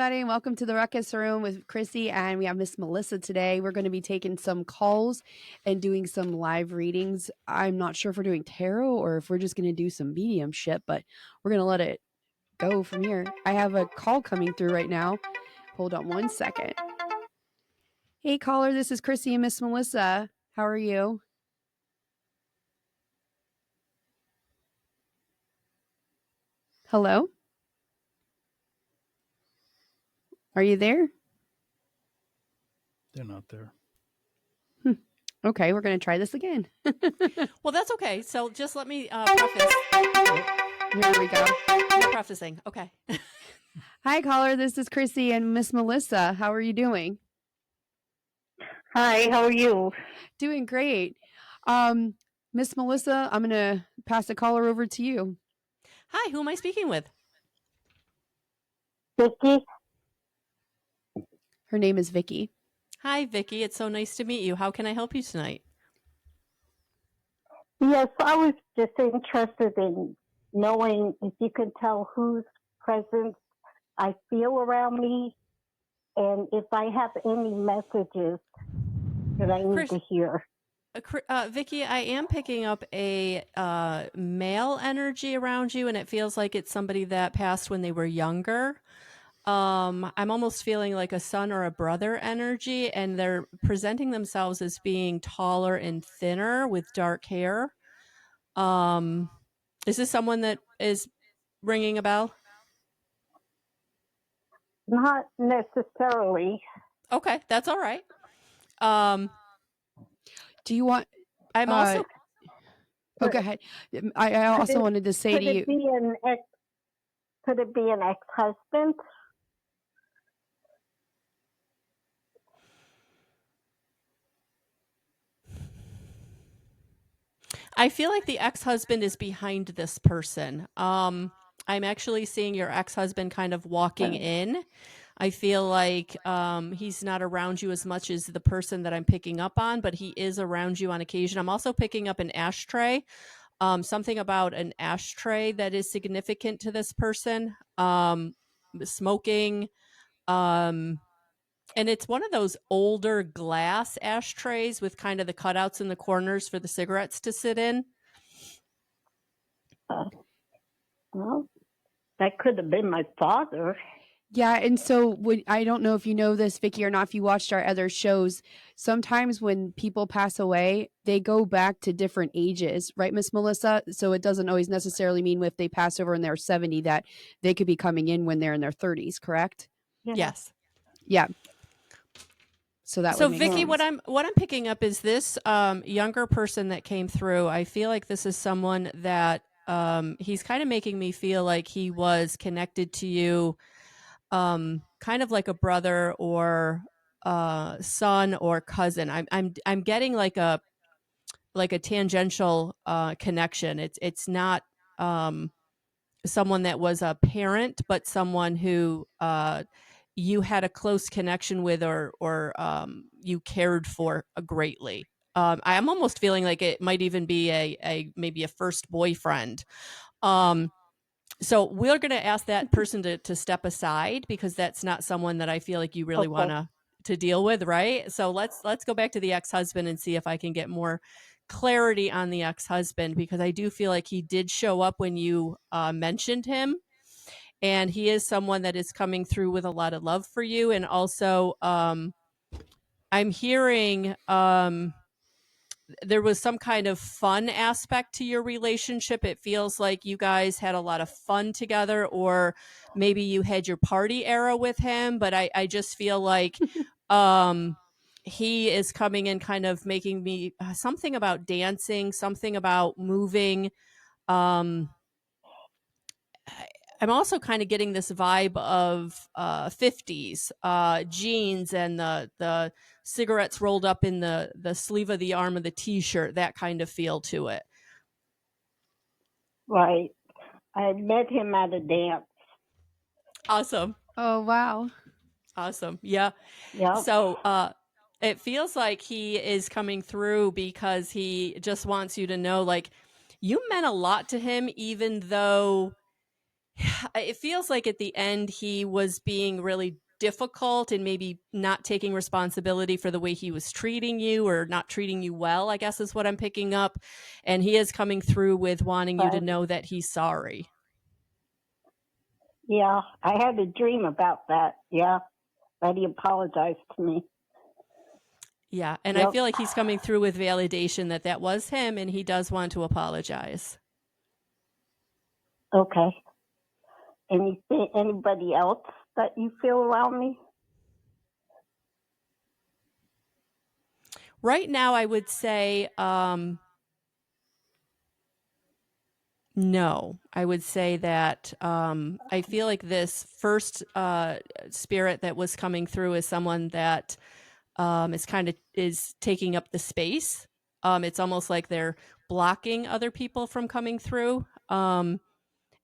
everybody. Welcome to the Ruckus Room with Chrissy, and we have Miss Melissa today. We're going to be taking some calls and doing some live readings. I'm not sure if we're doing tarot or if we're just going to do some mediumship, but we're going to let it go from here. I have a call coming through right now. Hold on one second. Hey, caller, this is Chrissy and Miss Melissa. How are you? Hello? Are you there? They're not there. Okay, we're going to try this again. Well, that's okay. So just let me preface. Here we go. You're prefacing. Okay. Hi, caller. This is Chrissy and Miss Melissa. How are you doing? Hi, how are you? Doing great. Miss Melissa, I'm going to pass the caller over to you. Hi, who am I speaking with? Vicky? Her name is Vicky. Hi, Vicky. It's so nice to meet you. How can I help you tonight? Yes, I was just interested in knowing if you can tell whose presence I feel around me and if I have any messages that I need to hear. Vicky, I am picking up a male energy around you, and it feels like it's somebody that passed when they were younger. I'm almost feeling like a son or a brother energy, and they're presenting themselves as being taller and thinner with dark hair. Is this someone that is ringing a bell? Not necessarily. Okay, that's all right. Do you want... I'm also... Oh, go ahead. I also wanted to say to you... Could it be an ex-husband? I feel like the ex-husband is behind this person. I'm actually seeing your ex-husband kind of walking in. I feel like he's not around you as much as the person that I'm picking up on, but he is around you on occasion. I'm also picking up an ashtray, something about an ashtray that is significant to this person, smoking, and it's one of those older glass ashtrays with kind of the cutouts in the corners for the cigarettes to sit in. Well, that could have been my father. Yeah, and so I don't know if you know this, Vicky, or not, if you watched our other shows, sometimes when people pass away, they go back to different ages, right, Miss Melissa? So it doesn't always necessarily mean if they pass over and they're 70 that they could be coming in when they're in their 30s, correct? Yes. Yeah. So Vicky, what I'm picking up is this younger person that came through. I feel like this is someone that he's kind of making me feel like he was connected to you, kind of like a brother or son or cousin. I'm getting like a tangential connection. It's not someone that was a parent, but someone who you had a close connection with or you cared for greatly. I'm almost feeling like it might even be maybe a first boyfriend. So we're going to ask that person to step aside because that's not someone that I feel like you really want to deal with, right? So let's go back to the ex-husband and see if I can get more clarity on the ex-husband, because I do feel like he did show up when you mentioned him. And he is someone that is coming through with a lot of love for you. And also, I'm hearing there was some kind of fun aspect to your relationship. It feels like you guys had a lot of fun together, or maybe you had your party era with him. But I just feel like he is coming in kind of making me something about dancing, something about moving. I'm also kind of getting this vibe of 50s jeans and the cigarettes rolled up in the sleeve of the arm of the T-shirt, that kind of feel to it. Right. I met him at a dance. Awesome. Oh, wow. Awesome. Yeah. Yeah. So it feels like he is coming through because he just wants you to know, like, you meant a lot to him, even though It feels like at the end he was being really difficult and maybe not taking responsibility for the way he was treating you or not treating you well, I guess is what I'm picking up. And he is coming through with wanting you to know that he's sorry. Yeah, I had a dream about that. Yeah, that he apologized to me. Yeah, and I feel like he's coming through with validation that that was him and he does want to apologize. Okay. Anybody else that you feel around me? Right now, I would say no. I would say that I feel like this first spirit that was coming through is someone that is taking up the space. It's almost like they're blocking other people from coming through. And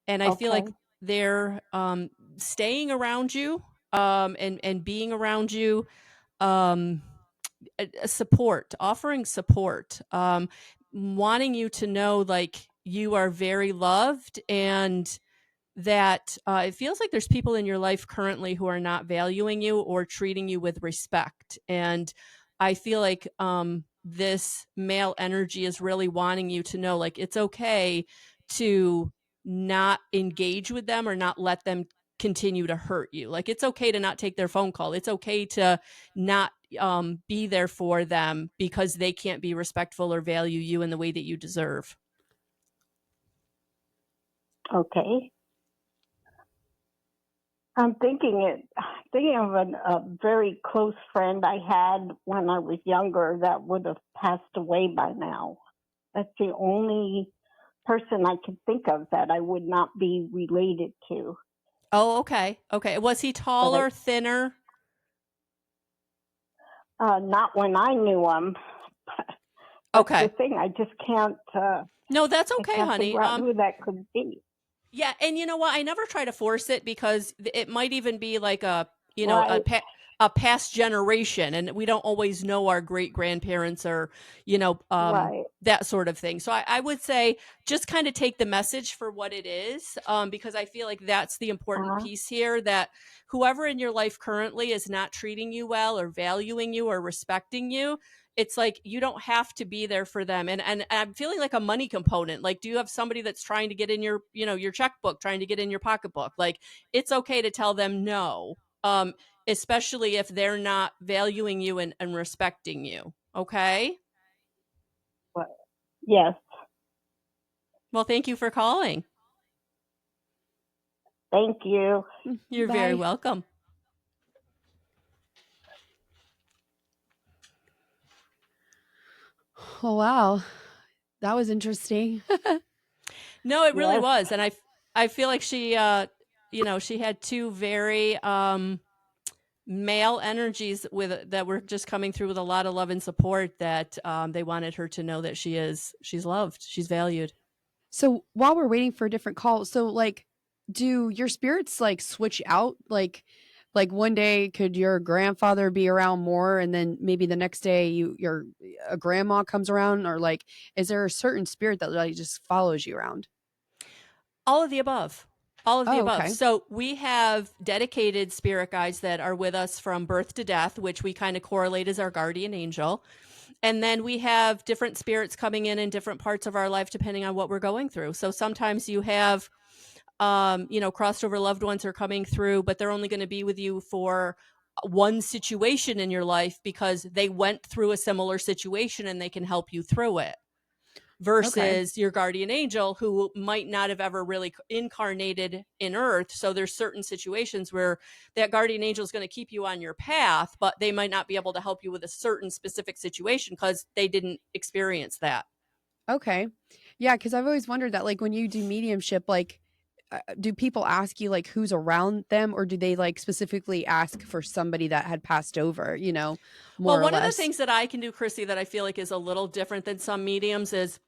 I feel like they're staying around you and being around you. Support, offering support, wanting you to know like you are very loved and that it feels like there's people in your life currently who are not valuing you or treating you with respect. And I feel like this male energy is really wanting you to know like it's okay to not engage with them or not let them continue to hurt you. Like it's okay to not take their phone call. It's okay to not be there for them because they can't be respectful or value you in the way that you deserve. Okay. I'm thinking of a very close friend I had when I was younger that would have passed away by now. That's the only person I could think of that I would not be related to. Oh, okay. Okay. Was he taller, thinner? Not when I knew him. That's the thing. I just can't. No, that's okay, honey. Figure out who that could be. Yeah, and you know what? I never try to force it because it might even be like a past generation, and we don't always know our great grandparents or that sort of thing. So I would say just kind of take the message for what it is, because I feel like that's the important piece here. That whoever in your life currently is not treating you well or valuing you or respecting you, it's like you don't have to be there for them. And I'm feeling like a money component. Like, do you have somebody that's trying to get in your, your checkbook, trying to get in your pocketbook? Like, it's okay to tell them no, especially if they're not valuing you and respecting you. Okay? Yes. Well, thank you for calling. Thank you. You're very welcome. Oh, wow. That was interesting. No, it really was. And I feel like she, she had two very male energies that were just coming through with a lot of love and support that they wanted her to know that she's loved, she's valued. So while we're waiting for a different call, so like, do your spirits like switch out? Like one day could your grandfather be around more, and then maybe the next day your grandma comes around, or like, is there a certain spirit that like just follows you around? All of the above. All of the above. Okay. So we have dedicated spirit guides that are with us from birth to death, which we kind of correlate as our guardian angel. And then we have different spirits coming in different parts of our life, depending on what we're going through. So sometimes you have, crossed over loved ones are coming through, but they're only going to be with you for one situation in your life because they went through a similar situation and they can help you through it. Versus your guardian angel who might not have ever really incarnated in Earth. So there's certain situations where that guardian angel is going to keep you on your path, but they might not be able to help you with a certain specific situation because they didn't experience that. Okay. Yeah, because I've always wondered that, like, when you do mediumship, like, do people ask you like who's around them, or do they like specifically ask for somebody that had passed over, more or less? One of the things that I can do, Chrissy, that I feel like is a little different than some mediums is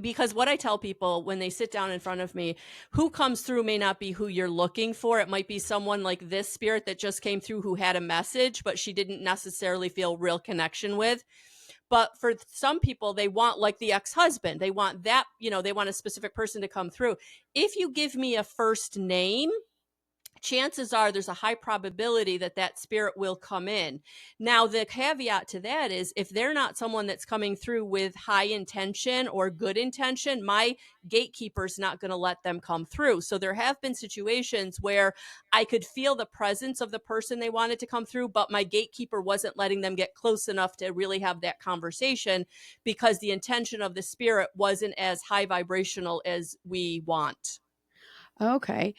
because what I tell people when they sit down in front of me, who comes through may not be who you're looking for. It might be someone like this spirit that just came through who had a message, but she didn't necessarily feel real connection with. But for some people, they want like the ex-husband. They want that, they want a specific person to come through. If you give me a first name, chances are there's a high probability that that spirit will come in. Now, the caveat to that is if they're not someone that's coming through with high intention or good intention, my gatekeeper's not going to let them come through. So there have been situations where I could feel the presence of the person they wanted to come through, but my gatekeeper wasn't letting them get close enough to really have that conversation because the intention of the spirit wasn't as high vibrational as we want. Okay.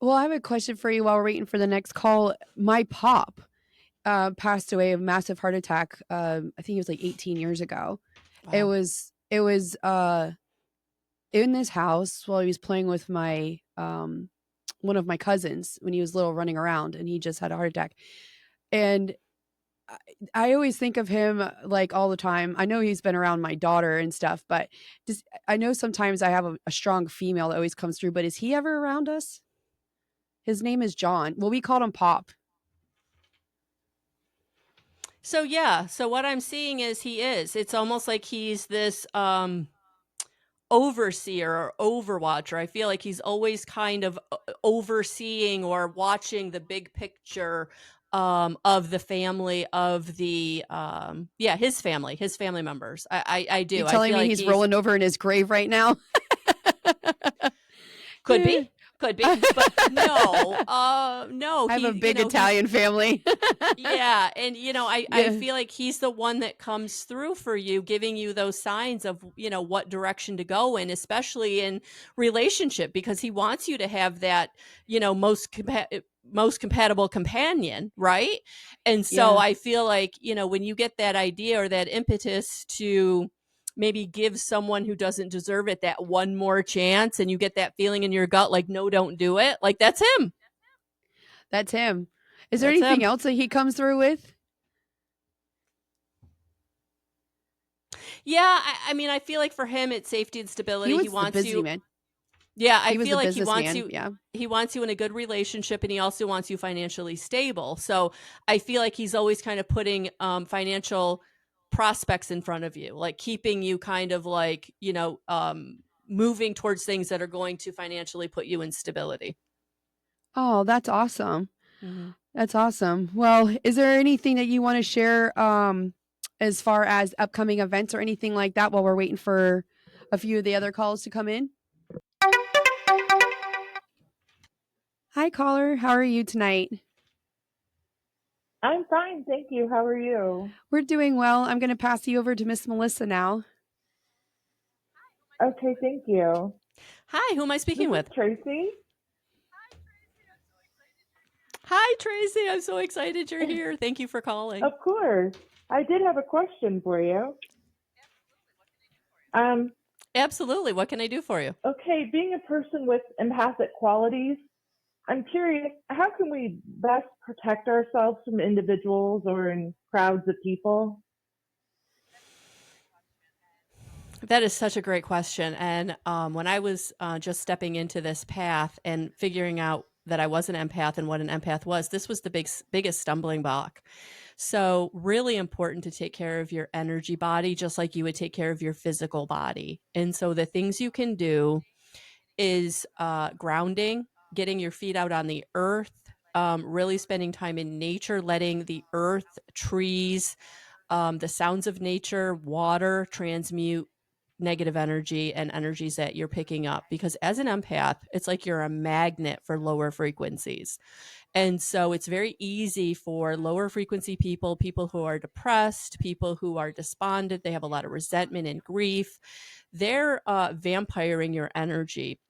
Well, I have a question for you while we're waiting for the next call. My pop passed away of massive heart attack. I think it was like 18 years ago. Wow. It was in this house while he was playing with my one of my cousins when he was little, running around, and he just had a heart attack. And I always think of him like all the time. I know he's been around my daughter and stuff, but I know sometimes I have a strong female that always comes through. But is he ever around us? His name is John. Well, we called him Pop. So yeah, so what I'm seeing is it's almost like he's this overseer or overwatcher. I feel like he's always kind of overseeing or watching the big picture of the family, of the his family members. I do. You're telling me like he's rolling over in his grave right now? Could be. But no, no. I have a big Italian family. Yeah. And, I feel like he's the one that comes through for you, giving you those signs of, what direction to go in, especially in relationship, because he wants you to have that, most compatible companion, right? And so I feel like, when you get that idea or that impetus to maybe give someone who doesn't deserve it that one more chance, and you get that feeling in your gut like, no, don't do it. Like, that's him. That's him. Is there anything else that he comes through with? Yeah, I mean, I feel like for him, it's safety and stability. He wants you. Man. Yeah, I feel like he wants you. Yeah. He wants you in a good relationship, and he also wants you financially stable. So I feel like he's always kind of putting financial prospects in front of you, like keeping you kind of like, moving towards things that are going to financially put you in stability. Oh, that's awesome. Mm-hmm. That's awesome. Well, is there anything that you want to share as far as upcoming events or anything like that while we're waiting for a few of the other calls to come in? Hi, caller. How are you tonight? I'm fine, thank you. How are you? We're doing well. I'm going to pass you over to Miss Melissa now. Okay, thank you. Hi, who am I speaking with? Tracy. Hi, Tracy. I'm so excited you're here. Thank you for calling. Of course. I did have a question for you. Absolutely. What can I do for you? Okay, being a person with empathic qualities, I'm curious, how can we best protect ourselves from individuals or in crowds of people? That is such a great question. And when I was just stepping into this path and figuring out that I was an empath and what an empath was, this was the biggest stumbling block. So really important to take care of your energy body, just like you would take care of your physical body. And so the things you can do is grounding, getting your feet out on the earth, really spending time in nature, letting the earth, trees, the sounds of nature, water transmute negative energy and energies that you're picking up. Because as an empath, it's like you're a magnet for lower frequencies. And so it's very easy for lower frequency people who are depressed, people who are despondent, they have a lot of resentment and grief. They're vampiring your energy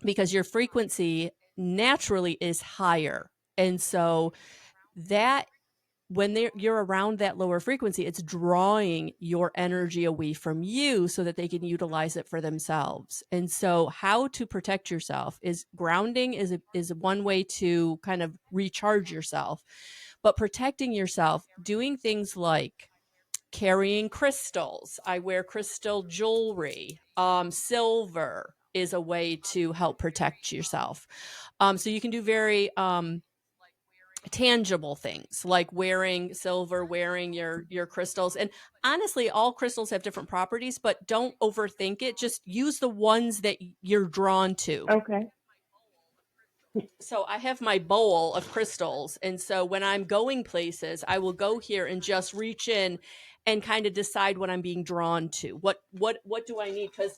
because your frequency naturally is higher. And so that when you're around that lower frequency, it's drawing your energy away from you so that they can utilize it for themselves. And so how to protect yourself is grounding is one way to kind of recharge yourself. But protecting yourself, doing things like carrying crystals. I wear crystal jewelry. Silver is a way to help protect yourself. So you can do very tangible things like wearing silver, wearing your crystals. And honestly, all crystals have different properties, but don't overthink it. Just use the ones that you're drawn to. Okay. So I have my bowl of crystals. And so when I'm going places, I will go here and just reach in and kind of decide what I'm being drawn to. What do I need? Because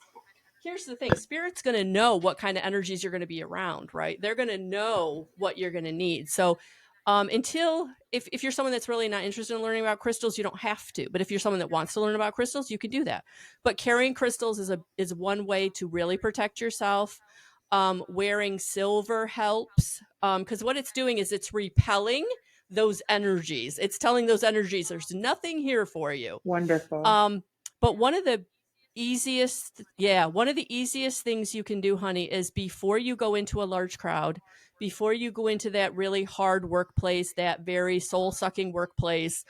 here's the thing, Spirit's going to know what kind of energies you're going to be around, right? They're going to know what you're going to need. So if you're someone that's really not interested in learning about crystals, you don't have to. But if you're someone that wants to learn about crystals, you can do that. But carrying crystals is one way to really protect yourself. Wearing silver helps, because what it's doing is it's repelling those energies. It's telling those energies there's nothing here for you. Wonderful. But one of the easiest things you can do, honey, is before you go into a large crowd, before you go into that really hard workplace, that very soul-sucking workplace,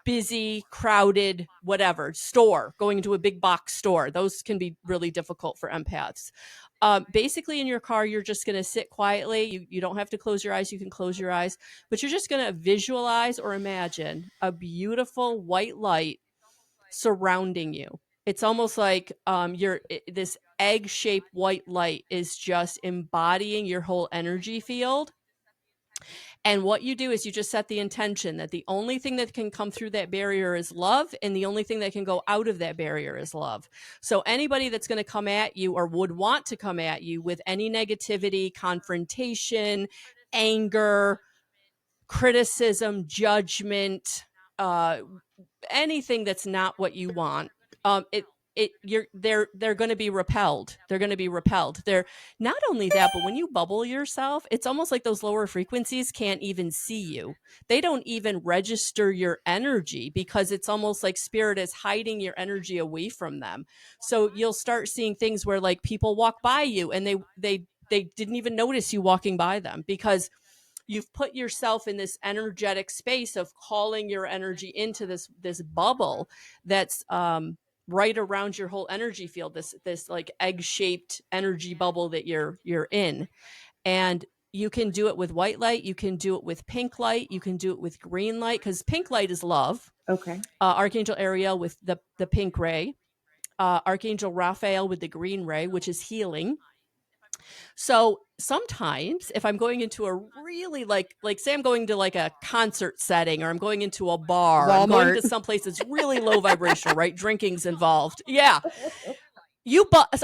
busy, crowded, whatever, store, going into a big box store, those can be really difficult for empaths. Basically in your car, you're just going to sit quietly. You don't have to close your eyes. You can close your eyes, but you're just going to visualize or imagine a beautiful white light surrounding you. It's almost like this egg-shaped white light is just embodying your whole energy field. And what you do is you just set the intention that the only thing that can come through that barrier is love, and the only thing that can go out of that barrier is love. So anybody that's going to come at you or would want to come at you with any negativity, confrontation, anger, criticism, judgment, anything that's not what you want, they're going to be repelled. They're going to be repelled. They're not only that, but when you bubble yourself, it's almost like those lower frequencies can't even see you. They don't even register your energy, because it's almost like Spirit is hiding your energy away from them. So you'll start seeing things where like people walk by you and they didn't even notice you walking by them, because you've put yourself in this energetic space of calling your energy into this bubble that's right around your whole energy field, this like egg-shaped energy bubble that you're in. And you can do it with white light, you can do it with pink light, you can do it with green light, because pink light is love. Okay. Archangel Ariel with the pink ray, Archangel Raphael with the green ray, which is healing. So sometimes if I'm going into a really like say I'm going to like a concert setting, or I'm going into a bar, I'm going to someplace that's really low vibrational, right? Drinking's involved. Yeah.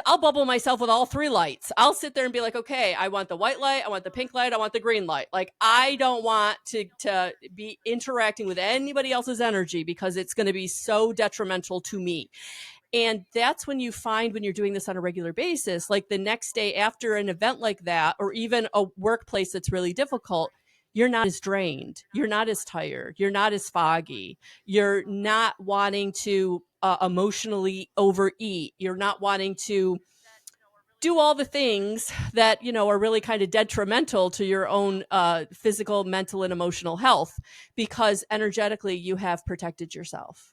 I'll bubble myself with all three lights. I'll sit there and be like, okay, I want the white light, I want the pink light, I want the green light. Like, I don't want to be interacting with anybody else's energy, because it's going to be so detrimental to me. And that's when you find, when you're doing this on a regular basis, like the next day after an event like that, or even a workplace that's really difficult, you're not as drained, you're not as tired, you're not as foggy, you're not wanting to emotionally overeat, you're not wanting to do all the things that, are really kind of detrimental to your own physical, mental, and emotional health, because energetically you have protected yourself.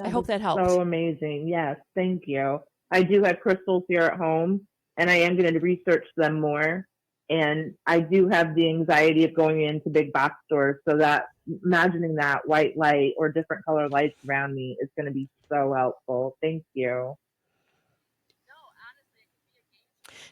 I hope that helps. So amazing. Yes, thank you. I do have crystals here at home, and I am going to research them more. And I do have the anxiety of going into big box stores, so that imagining that white light or different color lights around me is going to be so helpful. Thank you.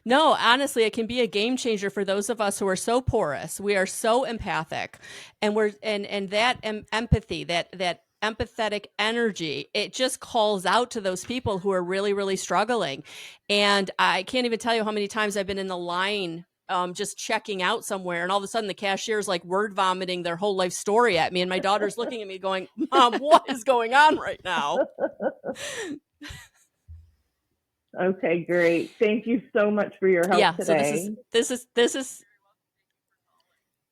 No, honestly, it can be a game changer for those of us who are so porous. We are so empathic, and that empathy, that empathetic energy, it just calls out to those people who are really, really struggling. And I can't even tell you how many times I've been in the line just checking out somewhere, and all of a sudden the cashier's like word vomiting their whole life story at me, and my daughter's looking at me going, Mom, what is going on right now? Okay, great. Thank you so much for your help today. So this is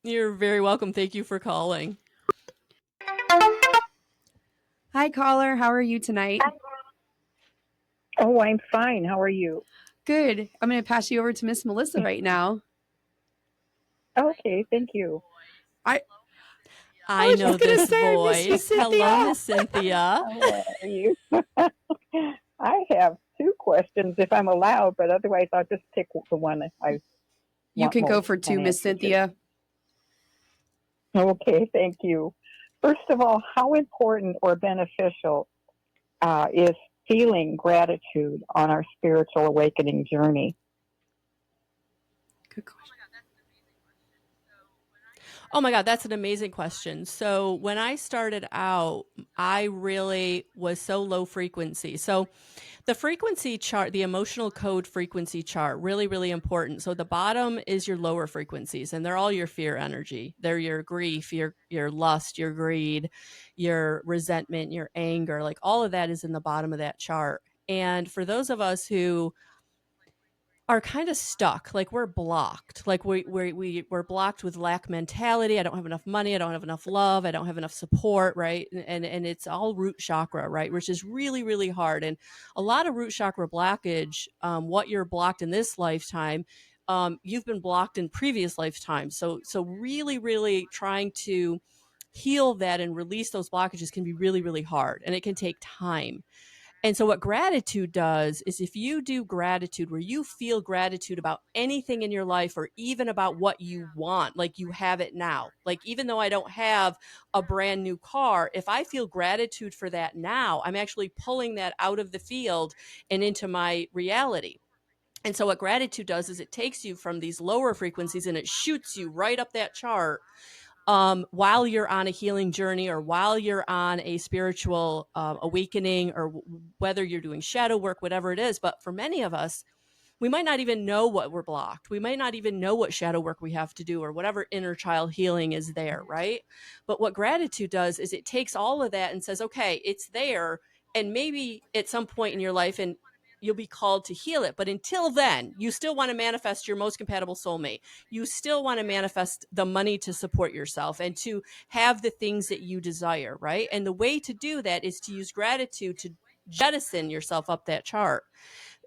you're very welcome. Thank you for calling. Hi, caller. How are you tonight? Oh, I'm fine. How are you? Good. I'm going to pass you over to Miss Melissa right now. Okay, thank you. I know this voice. Hello, Miss Cynthia. How are you? I have two questions, if I'm allowed, but otherwise I'll just pick the one I You can go for two, Miss Cynthia. Okay, thank you. First of all, how important or beneficial is feeling gratitude on our spiritual awakening journey? Good question. Oh my God, that's an amazing question. So when I started out, I really was so low frequency. So the frequency chart, the emotional code frequency chart, really, really important. So the bottom is your lower frequencies, and they're all your fear energy. They're your grief, your lust, your greed, your resentment, your anger. Like all of that is in the bottom of that chart. And for those of us who are kind of stuck, like we're blocked, like we're blocked with lack mentality. I don't have enough money, I don't have enough love, I don't have enough support, right? And it's all root chakra, right? Which is really, really hard. And a lot of root chakra blockage, what you're blocked in this lifetime, you've been blocked in previous lifetimes. So really, really trying to heal that and release those blockages can be really, really hard, and it can take time. And so, what gratitude does is if you do gratitude, where you feel gratitude about anything in your life or even about what you want, like you have it now, like even though I don't have a brand new car, if I feel gratitude for that now, I'm actually pulling that out of the field and into my reality. And so, what gratitude does is it takes you from these lower frequencies and it shoots you right up that chart while you're on a healing journey or while you're on a spiritual awakening, or whether you're doing shadow work, whatever it is. But for many of us, we might not even know what we're blocked. We might not even know what shadow work we have to do or whatever inner child healing is there, right? But what gratitude does is it takes all of that and says, okay, it's there. And maybe at some point in your life, and you'll be called to heal it. But until then, you still want to manifest your most compatible soulmate. You still want to manifest the money to support yourself and to have the things that you desire, right? And the way to do that is to use gratitude to jettison yourself up that chart.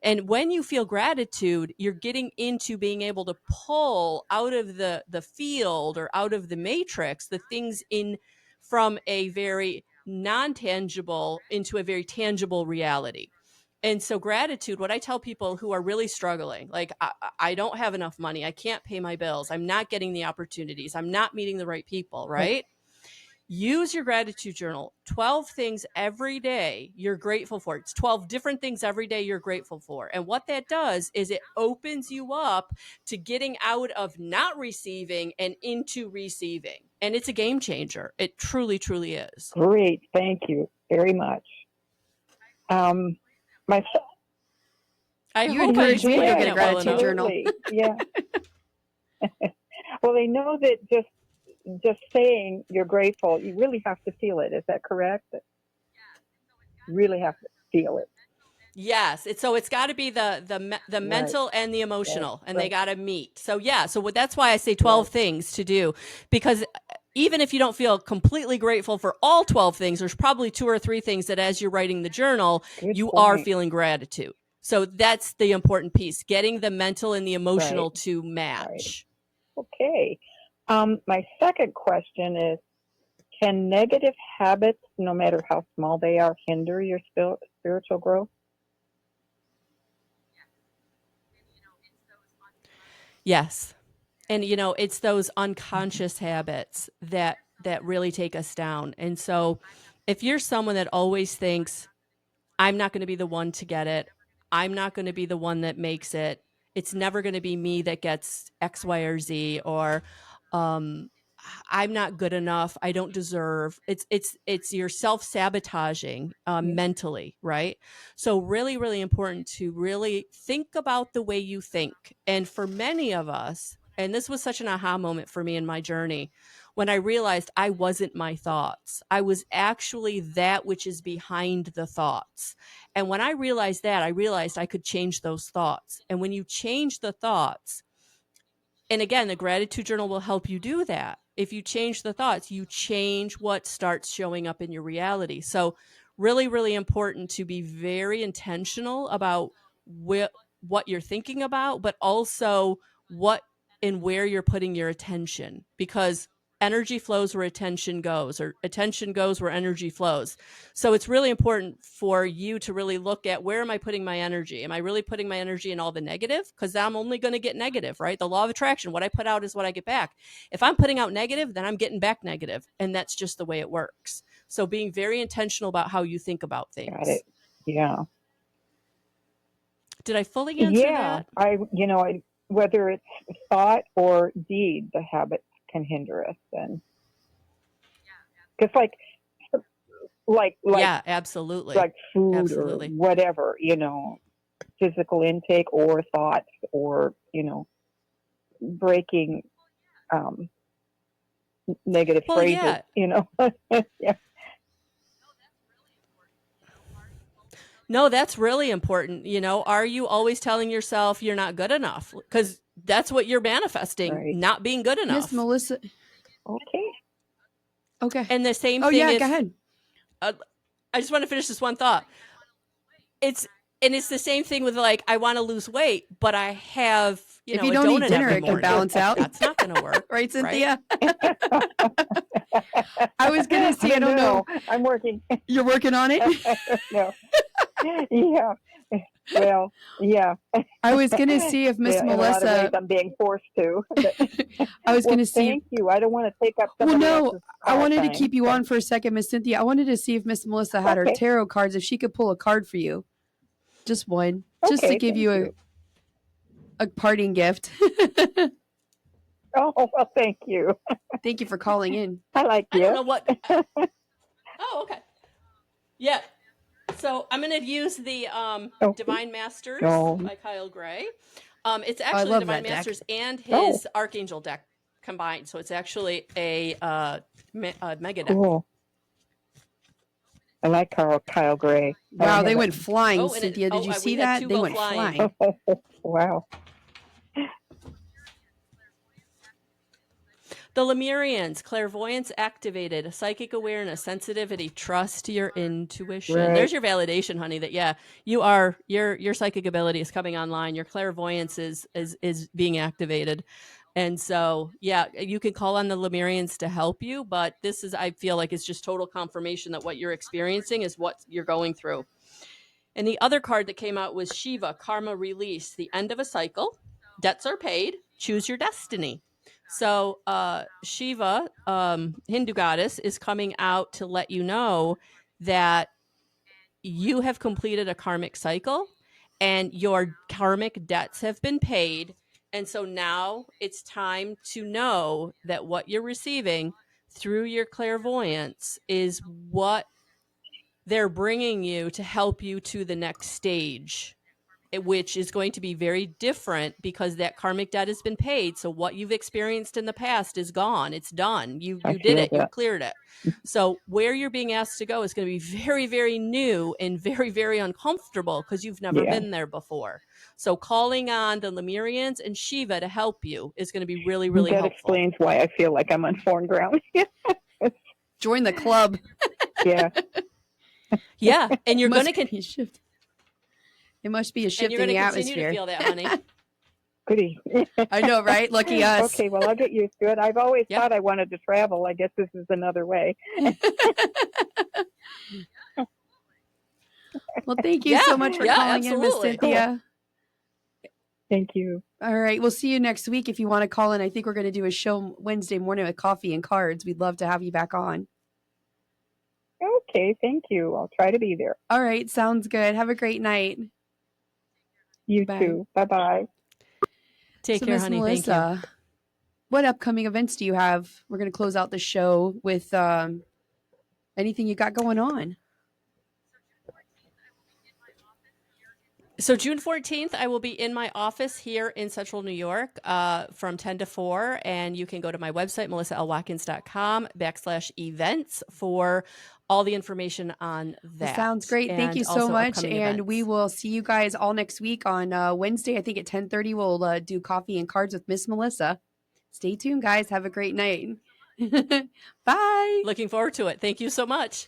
And when you feel gratitude, you're getting into being able to pull out of the field or out of the matrix the things in from a very non-tangible into a very tangible reality. And so gratitude, what I tell people who are really struggling, like I don't have enough money, I can't pay my bills, I'm not getting the opportunities, I'm not meeting the right people, right? Use your gratitude journal. 12 things every day you're grateful for. It's 12 different things every day you're grateful for. And what that does is it opens you up to getting out of not receiving and into receiving. And it's a game changer. It truly, truly is. Great, thank you very much. My I You hope I'm encouraged me to go explaining get a it well gratitude enough. journal. Yeah. Well, they know that just saying you're grateful, you really have to feel it. Is that correct? You really have to feel it. Yes, it's got to be the mental and the emotional, and they got to meet. So yeah, so that's why I say 12 things to do, because even if you don't feel completely grateful for all 12 things, there's probably 2 or 3 things that as you're writing the journal, you are feeling gratitude. So that's the important piece, getting the mental and the emotional to match. Right. Okay. My second question is, can negative habits, no matter how small they are, hinder your spiritual growth? Yes. And it's those unconscious habits that really take us down. And so if you're someone that always thinks, I'm not going to be the one to get it, I'm not going to be the one that makes it, it's never going to be me that gets X, Y, or Z, or I'm not good enough, I don't deserve. It's you're self-sabotaging mentally, right? So really, really important to really think about the way you think. And for many of us, and this was such an aha moment for me in my journey, when I realized I wasn't my thoughts, I was actually that which is behind the thoughts. And when I realized that, I realized I could change those thoughts. And when you change the thoughts, and again, the gratitude journal will help you do that. If you change the thoughts, you change what starts showing up in your reality. So really, really important to be very intentional about what you're thinking about, but also what and where you're putting your attention. Because energy flows where attention goes, or attention goes where energy flows. So it's really important for you to really look at, where am I putting my energy? Am I really putting my energy in all the negative? Because I'm only going to get negative, right? The law of attraction, what I put out is what I get back. If I'm putting out negative, then I'm getting back negative. And that's just the way it works. So being very intentional about how you think about things. Got it. Yeah. Did I fully answer that? Whether it's thought or deed, the habits can hinder us then. Because like yeah, absolutely. Like food absolutely. or whatever, physical intake or thoughts or, breaking negative phrases, yeah. No, that's really important. Are you always telling yourself you're not good enough? Because that's what you're manifesting, Right. not being good enough. Miss Melissa. Okay. And the same Oh, thing yeah, is, go ahead. I just want to finish this one thought. It's the same thing with, like, I want to lose weight, but I have, if you a don't donut eat dinner, every it can morning. balance out. That's not going to work. Right, Cynthia? I was going to say, I don't know. I'm working. You're working on it? No. Yeah. Well, yeah. I was going to see if Miss In a lot Melissa. of ways I'm being forced to. I was going to see. Thank you. I don't want to take up somebody else's I wanted time. to keep you on for a second, Miss Cynthia. I wanted to see if Miss Melissa had her tarot cards, if she could pull a card for you. Just one. Just to give you a parting gift. Oh, well, thank you. Thank you for calling in. I like you. I don't know what. Oh, okay. Yeah. So I'm going to use the Divine Masters by Kyle Gray. It's actually Divine Masters and his Archangel deck combined. So it's actually a mega deck. Cool. I like Kyle Gray. Wow, they went flying, Cynthia. Did you see that? They went flying. Wow. The Lemurians, clairvoyance activated, psychic awareness, sensitivity, trust your intuition. Right. There's your validation, honey, that you are, your psychic ability is coming online. Your clairvoyance is being activated. And so, yeah, you can call on the Lemurians to help you, but this is, I feel like it's just total confirmation that what you're experiencing is what you're going through. And the other card that came out was Shiva, Karma Release, the end of a cycle, debts are paid, choose your destiny. So Shiva, Hindu goddess, is coming out to let you know that you have completed a karmic cycle and your karmic debts have been paid. And so now it's time to know that what you're receiving through your clairvoyance is what they're bringing you to help you to the next stage, which is going to be very different because that karmic debt has been paid. So what you've experienced in the past is gone. It's done. You did it. You cleared it. So where you're being asked to go is going to be very, very new and very, very uncomfortable because you've never been there before. So calling on the Lemurians and Shiva to help you is going to be really, really helpful. That explains why I feel like I'm on foreign ground. Join the club. Yeah. Yeah. And you're going to shift. It must be a shift in the atmosphere. Continue to feel that, honey. Goody. I know, right? Lucky us. Okay, well, I'll get used to it. I've always thought I wanted to travel. I guess this is another way. Well, thank you so much for calling in, Miss Cynthia. Thank you. All right. We'll see you next week if you want to call in. I think we're going to do a show Wednesday morning with coffee and cards. We'd love to have you back on. Okay, thank you. I'll try to be there. All right. Sounds good. Have a great night. You too. Bye-bye. Take care, honey. Melissa, thank you. What upcoming events do you have? We're going to close out the show with anything you got going on. So June 14th, I will be in my office here in Central New York from 10 to 4. And you can go to my website, melissaalwatkins.com/events for all the information on that. Sounds great. Thank you so much. And we will see you guys all next week on Wednesday. I think at 10:30, we'll do coffee and cards with Miss Melissa. Stay tuned, guys. Have a great night. Bye. Looking forward to it. Thank you so much.